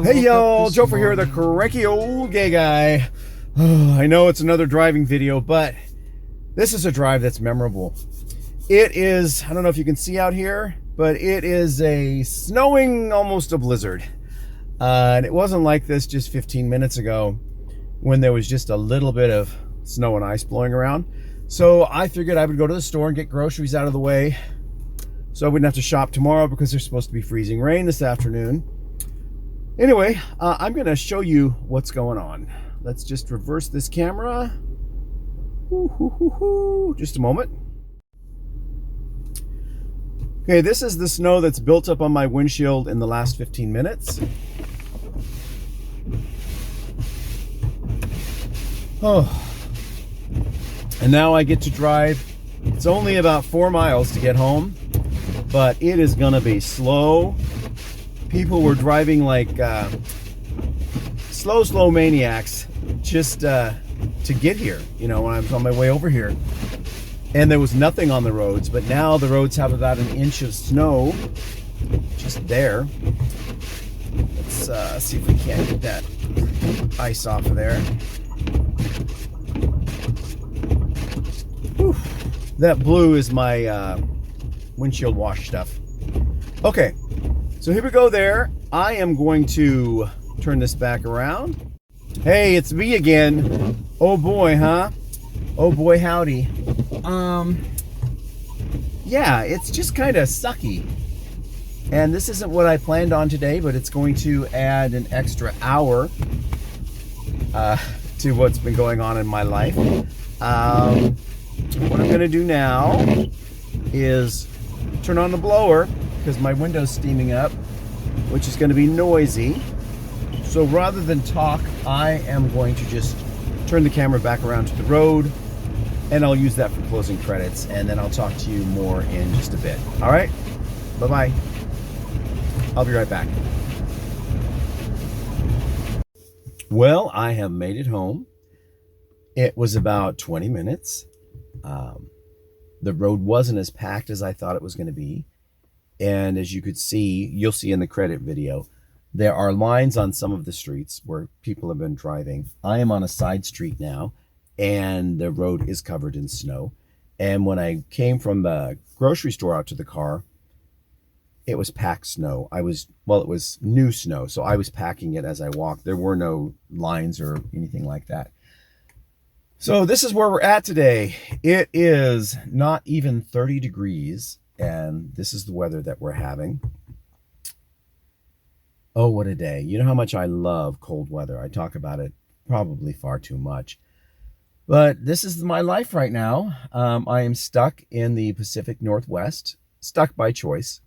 Hey y'all, Joefer here, the cranky old gay guy. Oh, I know it's another driving video, but this is a drive that's memorable. It is, I don't know if you can see out here, but it is a snowing, almost a blizzard. And it wasn't like this just 15 minutes ago when there was just a little bit of snow and ice blowing around. So I figured I would go to the store and get groceries out of the way so I wouldn't have to shop tomorrow because there's supposed to be freezing rain this afternoon. Anyway, I'm going to show you what's going on. Let's just reverse this camera. Just a moment. Okay, this is the snow that's built up on my windshield in the last 15 minutes. Oh. And now I get to drive. It's only about 4 miles to get home, but it is going to be slow. People were driving like slow maniacs just to get here, you know, when I was on my way over here. And there was nothing on the roads, but now the roads have about an inch of snow just there. Let's see if we can't get that ice off of there. Whew. That blue is my windshield wash stuff. Okay. So here we go there. I am going to turn this back around. Hey, it's me again. Oh boy, huh? Oh boy, howdy. Yeah, it's just kind of sucky. And this isn't what I planned on today, but it's going to add an extra hour to what's been going on in my life. What I'm gonna do now is turn on the blower, because my window's steaming up, which is going to be noisy. So rather than talk, I am going to just turn the camera back around to the road, and I'll use that for closing credits, and then I'll talk to you more in just a bit. All right? Bye-bye. I'll be right back. Well, I have made it home. It was about 20 minutes. The road wasn't as packed as I thought it was going to be. And as you could see, you'll see in the credit video, there are lines on some of the streets where people have been driving. I am on a side street now, and the road is covered in snow. And when I came from the grocery store out to the car, it was packed snow. It was new snow, so I was packing it as I walked. There were no lines or anything like that. So this is where we're at today. It is not even 30 degrees. And this is the weather that we're having. Oh, what a day. You know how much I love cold weather. I talk about it probably far too much. But this is my life right now. I am stuck in the Pacific Northwest, stuck by choice.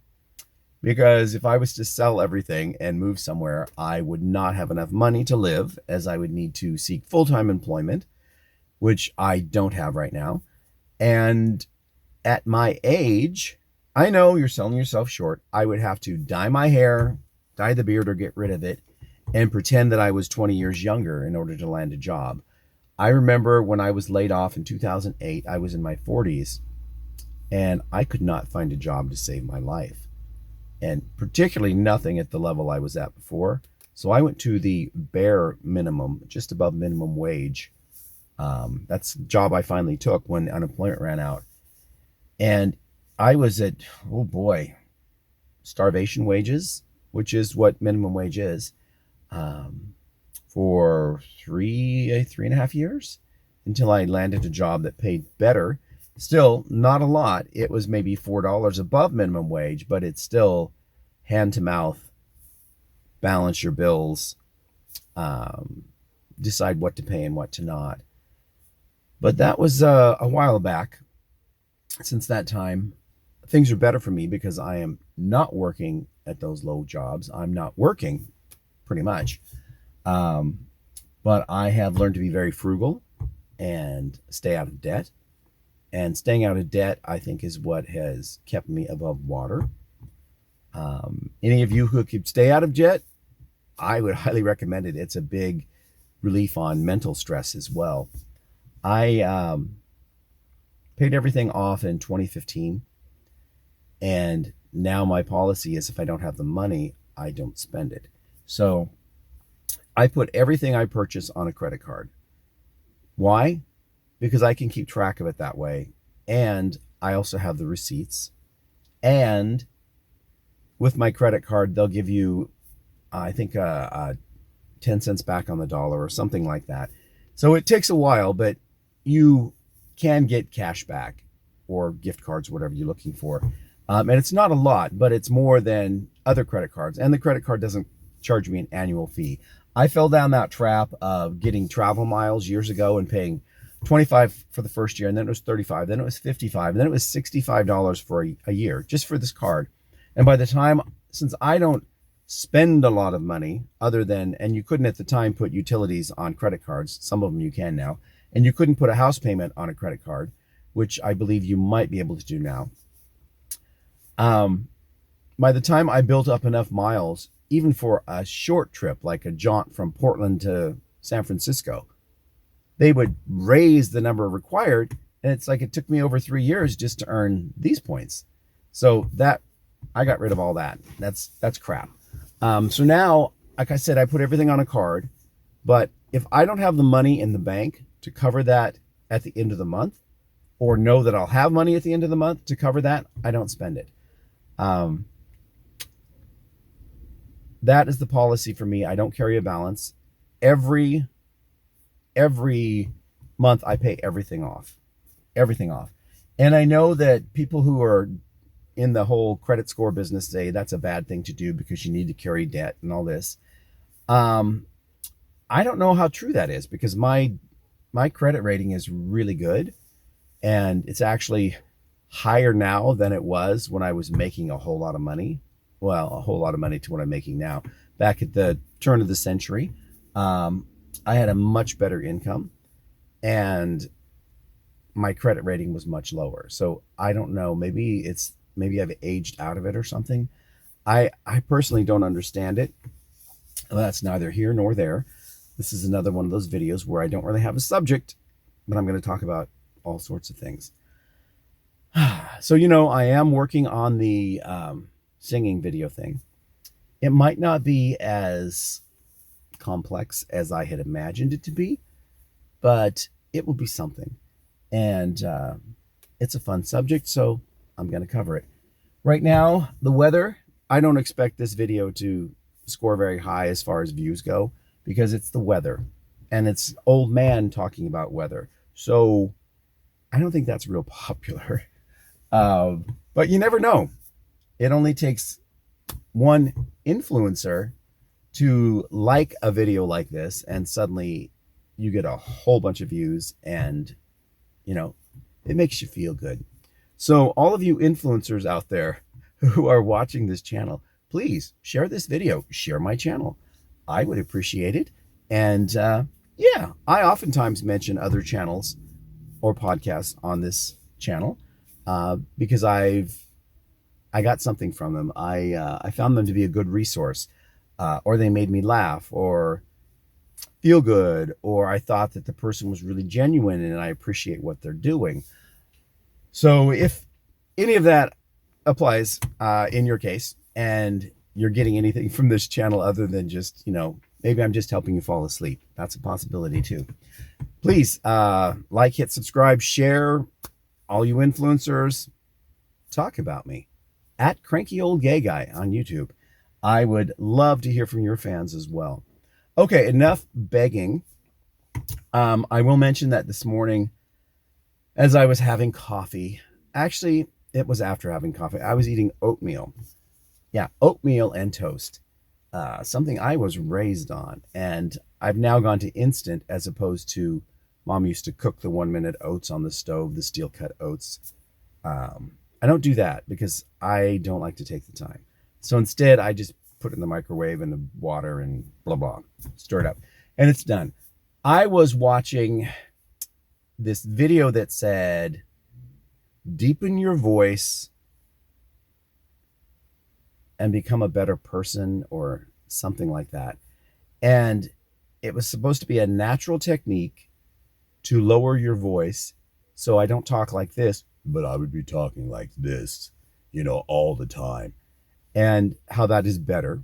Because if I was to sell everything and move somewhere, I would not have enough money to live, as I would need to seek full-time employment, which I don't have right now. And at my age, I know you're selling yourself short. I would have to dye my hair, dye the beard or get rid of it, and pretend that I was 20 years younger in order to land a job. I remember when I was laid off in 2008, I was in my 40s, and I could not find a job to save my life. And particularly nothing at the level I was at before. So I went to the bare minimum, just above minimum wage. That's the job I finally took when unemployment ran out. And I was at, oh boy, starvation wages, which is what minimum wage is, for three and a half years until I landed a job that paid better. Still not a lot. It was maybe $4 above minimum wage, but it's still hand to mouth, balance your bills, decide what to pay and what to not. But that was a while back. Since that time, things are better for me because I am not working at those low jobs. I'm not working, pretty much. But I have learned to be very frugal and stay out of debt. And staying out of debt, I think, is what has kept me above water. Any of you who could stay out of debt, I would highly recommend it. It's a big relief on mental stress as well. I paid everything off in 2015, and now my policy is if I don't have the money, I don't spend it. So I put everything I purchase on a credit card. Why? Because I can keep track of it that way. And I also have the receipts. And with my credit card, they'll give you, I think, 10 cents back on the dollar or something like that. So it takes a while, but you can get cash back or gift cards, whatever you're looking for. And it's not a lot, but it's more than other credit cards. And the credit card doesn't charge me an annual fee. I fell down that trap of getting travel miles years ago and paying 25 for the first year, and then it was 35, then it was 55, and then it was $65 for a year just for this card. And by the time, since I don't spend a lot of money other than, and you couldn't at the time put utilities on credit cards, some of them you can now, and you couldn't put a house payment on a credit card, which I believe you might be able to do now. By the time I built up enough miles, even for a short trip, like a jaunt from Portland to San Francisco, they would raise the number required. And it's like, it took me over 3 years just to earn these points. So that, I got rid of all that. That's crap. So now, like I said, I put everything on a card, but if I don't have the money in the bank to cover that at the end of the month, or know that I'll have money at the end of the month to cover that, I don't spend it. That is the policy for me. I don't carry a balance. Every month I pay everything off. And I know that people who are in the whole credit score business say that's a bad thing to do because you need to carry debt and all this. I don't know how true that is, because my credit rating is really good, and it's actually higher now than it was when I was making a whole lot of money. Well, a whole lot of money to what I'm making now. Back at the turn of the century, I had a much better income, and my credit rating was much lower. So I don't know, maybe I've aged out of it or something. I personally don't understand it. Well, that's neither here nor there. This is another one of those videos where I don't really have a subject, but I'm going to talk about all sorts of things. So, I am working on the singing video thing. It might not be as complex as I had imagined it to be, but it will be something. And it's a fun subject, so I'm going to cover it. Right now, the weather, I don't expect this video to score very high as far as views go, because it's the weather, and it's old man talking about weather. So I don't think that's real popular. But you never know. It only takes one influencer to like a video like this, and suddenly you get a whole bunch of views, and it makes you feel good. So all of you influencers out there who are watching this channel, please share this video, share my channel. I would appreciate it. And yeah, I oftentimes mention other channels or podcasts on this channel because I got something from them. I found them to be a good resource, or they made me laugh or feel good, or I thought that the person was really genuine and I appreciate what they're doing. So if any of that applies in your case, and you're getting anything from this channel other than just, maybe I'm just helping you fall asleep, that's a possibility too. Please like, hit subscribe, share. All you influencers, talk about me at Cranky Old Gay Guy on YouTube. I would love to hear from your fans as well. Okay, enough begging. I will mention that this morning, as I was having coffee, actually, it was after having coffee, I was eating oatmeal. Yeah, oatmeal and toast. Something I was raised on. And I've now gone to instant, as opposed to Mom used to cook the 1-minute oats on the stove, the steel cut oats. I don't do that because I don't like to take the time. So instead, I just put it in the microwave and the water and blah, blah, stir it up. And it's done. I was watching this video that said, deepen your voice and become a better person, or something like that. And it was supposed to be a natural technique to lower your voice. So I don't talk like this, but I would be talking like this, all the time. And how that is better.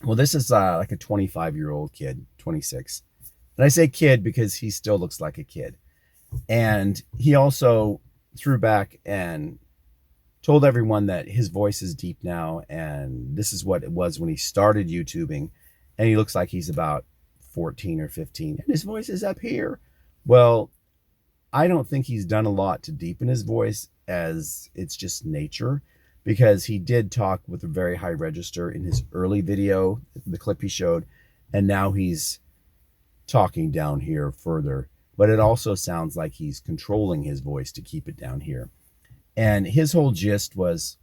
Well, this is like a 25-year-old kid, 26. And I say kid because he still looks like a kid. And he also threw back and told everyone that his voice is deep now, and this is what it was when he started YouTubing. And he looks like he's about 14 or 15, and his voice is up here. Well, I don't think he's done a lot to deepen his voice, as it's just nature, because he did talk with a very high register in his early video, the clip he showed, and now he's talking down here further. But it also sounds like he's controlling his voice to keep it down here. And his whole gist was,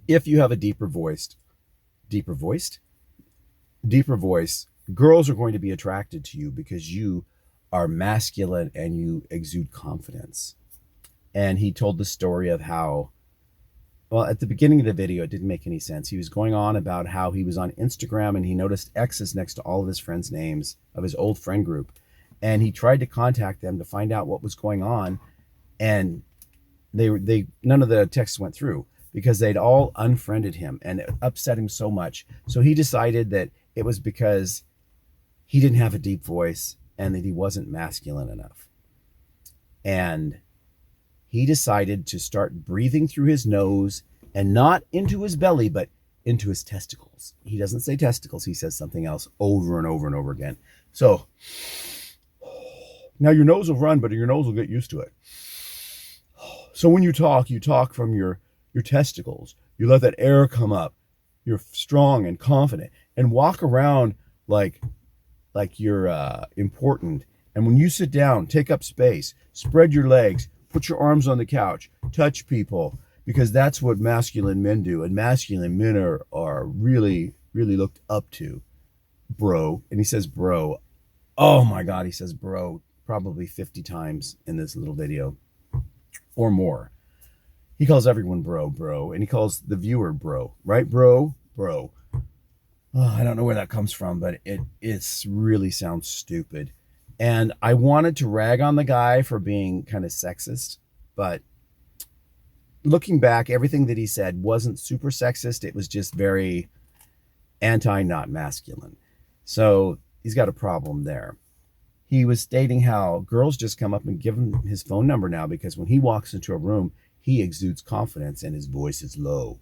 if you have a deeper voice, girls are going to be attracted to you because you are masculine and you exude confidence. And he told the story of how, well, at the beginning of the video, it didn't make any sense. He was going on about how he was on Instagram and he noticed X's next to all of his friends' names of his old friend group. And he tried to contact them to find out what was going on. And they none of the texts went through because they'd all unfriended him, and it upset him so much. So he decided that it was because he didn't have a deep voice and that he wasn't masculine enough. And he decided to start breathing through his nose, and not into his belly, but into his testicles. He doesn't say testicles, he says something else over and over and over again. So now your nose will run, but your nose will get used to it. So when you talk from your testicles. You let that air come up. You're strong and confident, and walk around like you're important. And when you sit down, take up space, spread your legs, put your arms on the couch, touch people, because that's what masculine men do. And masculine men are really, really looked up to, bro. And he says bro. Oh my God, he says bro probably 50 times in this little video or more. He calls everyone bro, and he calls the viewer bro, right? Bro. Oh, I don't know where that comes from, but it's really sounds stupid. And I wanted to rag on the guy for being kind of sexist, but looking back, everything that he said wasn't super sexist. It was just very not masculine. So he's got a problem there. He was stating how girls just come up and give him his phone number now because when he walks into a room, he exudes confidence and his voice is low.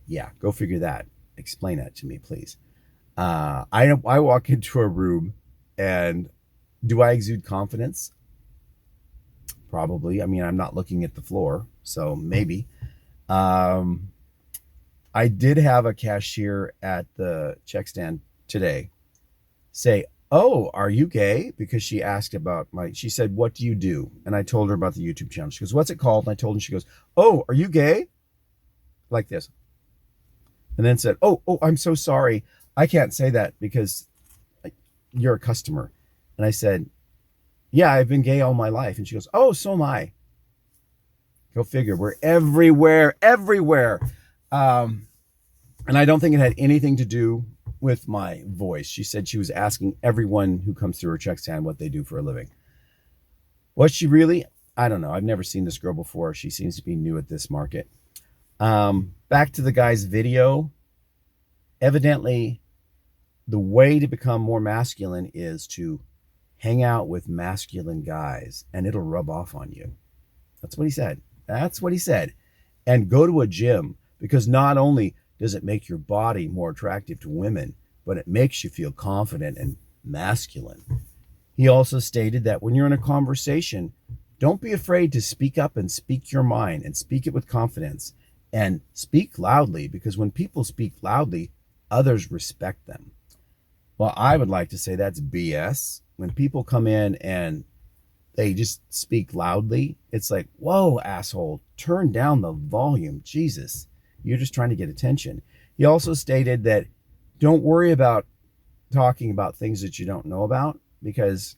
Yeah, go figure that. Explain that to me, please. I walk into a room, and do I exude confidence? Probably. I mean, I'm not looking at the floor, so maybe. I did have a cashier at the check stand today say, "Oh, are you gay?" Because she asked about she said, "What do you do?" And I told her about the YouTube channel. She goes, "What's it called?" And I told her, she goes, "Oh, are you gay?" Like this. And then said, oh, I'm so sorry. I can't say that because you're a customer. And I said, yeah, I've been gay all my life. And she goes, oh, so am I. Go figure. We're everywhere. And I don't think it had anything to do with my voice. She said she was asking everyone who comes through her check stand what they do for a living. Was she really? I don't know. I've never seen this girl before. She seems to be new at this market. Back to the guy's video. Evidently, the way to become more masculine is to hang out with masculine guys, and it'll rub off on you. That's what he said. And go to a gym, because not only does it make your body more attractive to women, but it makes you feel confident and masculine. He also stated that when you're in a conversation, don't be afraid to speak up and speak your mind and speak it with confidence. And speak loudly, because when people speak loudly, others respect them. Well, I would like to say that's BS. When people come in and they just speak loudly, it's like, whoa, asshole, turn down the volume. Jesus, you're just trying to get attention. He also stated that don't worry about talking about things that you don't know about, because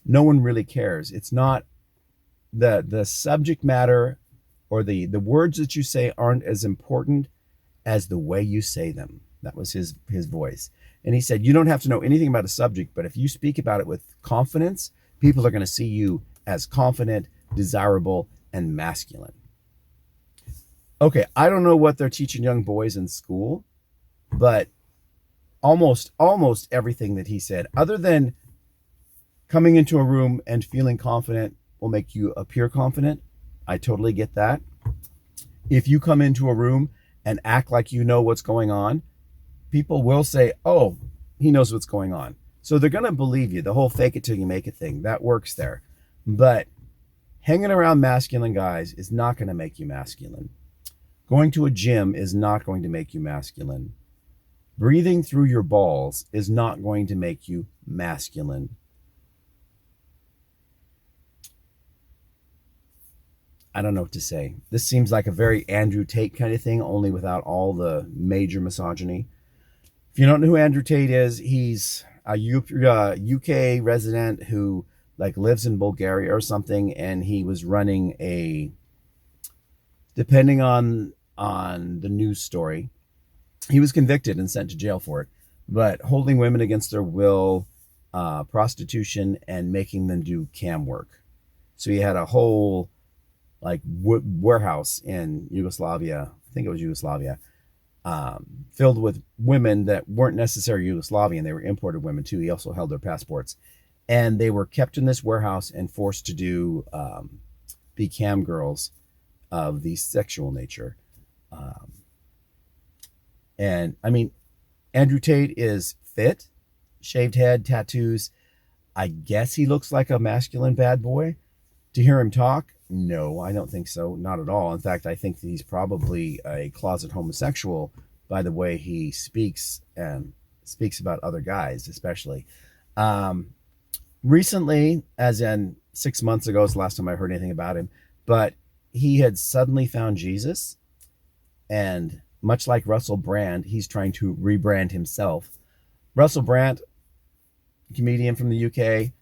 no one really cares. It's not the subject matter or the words that you say aren't as important as the way you say them. That was his voice. And he said, you don't have to know anything about a subject, but if you speak about it with confidence, people are going to see you as confident, desirable, and masculine. Okay, I don't know what they're teaching young boys in school, but almost everything that he said, other than coming into a room and feeling confident will make you appear confident. I totally get that. If you come into a room and act like you know what's going on, people will say, oh, he knows what's going on. So they're going to believe you. The whole fake it till you make it thing, that works there. But hanging around masculine guys is not going to make you masculine. Going to a gym is not going to make you masculine. Breathing through your balls is not going to make you masculine. I don't know what to say. This seems like a very Andrew Tate kind of thing, only without all the major misogyny. If you don't know who Andrew Tate is, he's a UK resident who like lives in Bulgaria or something, and he was running a, depending on the news story, he was convicted and sent to jail for it, but holding women against their will, prostitution, and making them do cam work. So he had a whole like warehouse in Yugoslavia, I think it was Yugoslavia, filled with women that weren't necessarily Yugoslavian. They were imported women too. He also held their passports, and they were kept in this warehouse and forced to do be cam girls of the sexual nature. And I mean, Andrew Tate is fit, shaved head, tattoos. I guess he looks like a masculine bad boy. To hear him talk, no, I don't think so. Not at all. In fact, I think that he's probably a closet homosexual by the way he speaks, and speaks about other guys, especially. Recently, as in 6 months ago, is the last time I heard anything about him, but he had suddenly found Jesus, and much like Russell Brand, he's trying to rebrand himself. Russell Brand, comedian from the UK,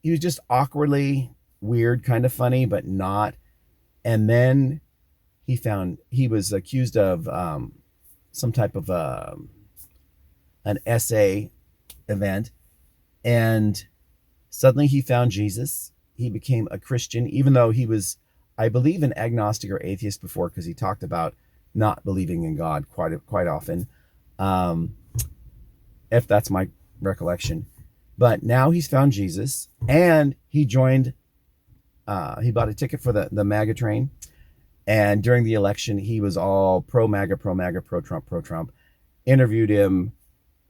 he was just awkwardly weird, kind of funny, but not. And then he was accused of some type of an essay event, and suddenly he found Jesus. He became a Christian, even though he was, I believe, an agnostic or atheist before, because he talked about not believing in God quite often, if that's my recollection. But now he's found Jesus, and he joined, he bought a ticket for the MAGA train. And during the election, he was all pro-MAGA, pro-MAGA, pro-Trump, pro-Trump. Interviewed him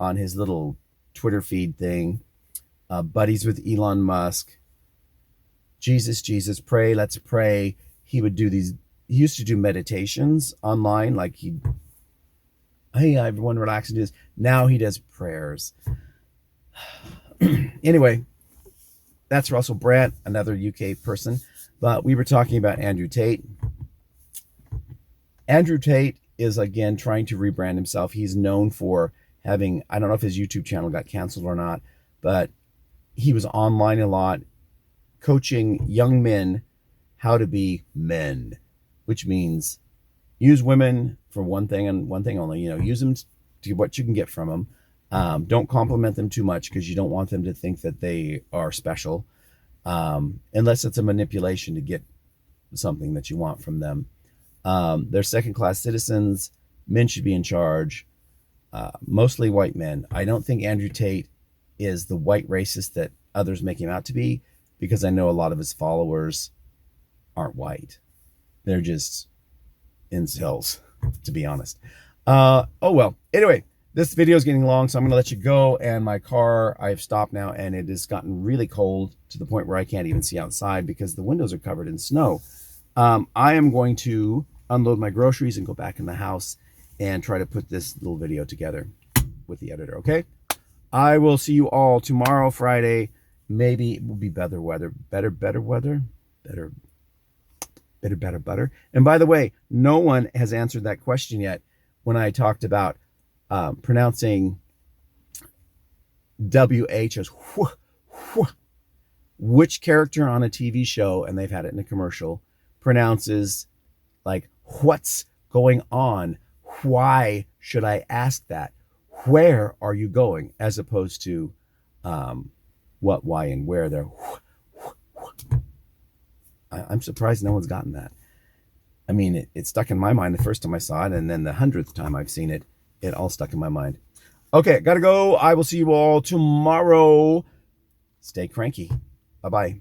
on his little Twitter feed thing. Buddies with Elon Musk. Jesus, Jesus, pray, let's pray. He would do these, he used to do meditations online. Like hey, everyone relax and do this. Now he does prayers. Anyway, that's Russell Brand, another UK person. But we were talking about Andrew Tate. Andrew Tate is, again, trying to rebrand himself. He's known for having, I don't know if his YouTube channel got canceled or not, but he was online a lot, coaching young men how to be men, which means use women for one thing and one thing only. Use them to get what you can get from them. Don't compliment them too much, because you don't want them to think that they are special, unless it's a manipulation to get something that you want from them. They're second-class citizens. Men should be in charge. Mostly white men. I don't think Andrew Tate is the white racist that others make him out to be, because I know a lot of his followers aren't white. They're just incels, to be honest. Oh well. Anyway, this video is getting long, so I'm going to let you go. And my car, I've stopped now, and it has gotten really cold to the point where I can't even see outside because the windows are covered in snow. I am going to unload my groceries and go back in the house and try to put this little video together with the editor, okay? I will see you all tomorrow, Friday. Maybe it will be better weather. Better weather? Better. And by the way, no one has answered that question yet when I talked about pronouncing WH as wh, wh. Which character on a TV show, and they've had it in a commercial, pronounces like, what's going on? Why should I ask that? Where are you going? As opposed to what, why, and where. They're I'm surprised no one's gotten that. I mean, it stuck in my mind the first time I saw it, and then the 100th time I've seen it, it all stuck in my mind. Okay, gotta go. I will see you all tomorrow. Stay cranky. Bye-bye.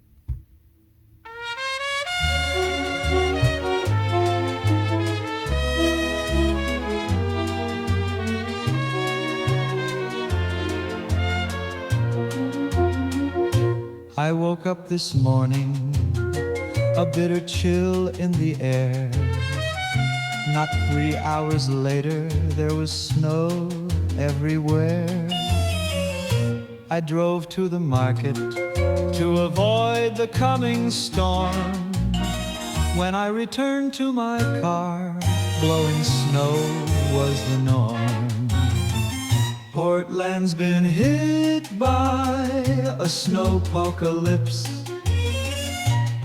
I woke up this morning, a bitter chill in the air. Not 3 hours later, there was snow everywhere. I drove to the market to avoid the coming storm. When I returned to my car, blowing snow was the norm. Portland's been hit by a snowpocalypse.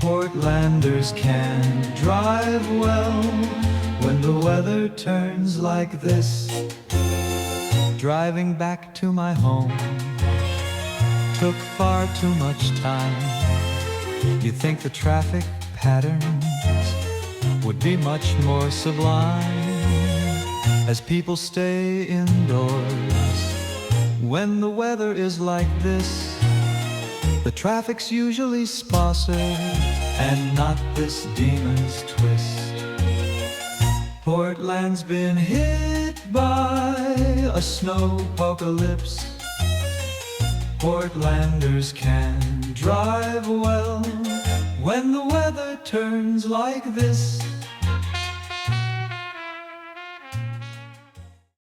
Portlanders can't drive well when the weather turns like this. Driving back to my home took far too much time. You'd think the traffic patterns would be much more sublime as people stay indoors when the weather is like this. The traffic's usually sponsored and not this demon's twist. Portland's been hit by a snowpocalypse. Portlanders can drive well when the weather turns like this.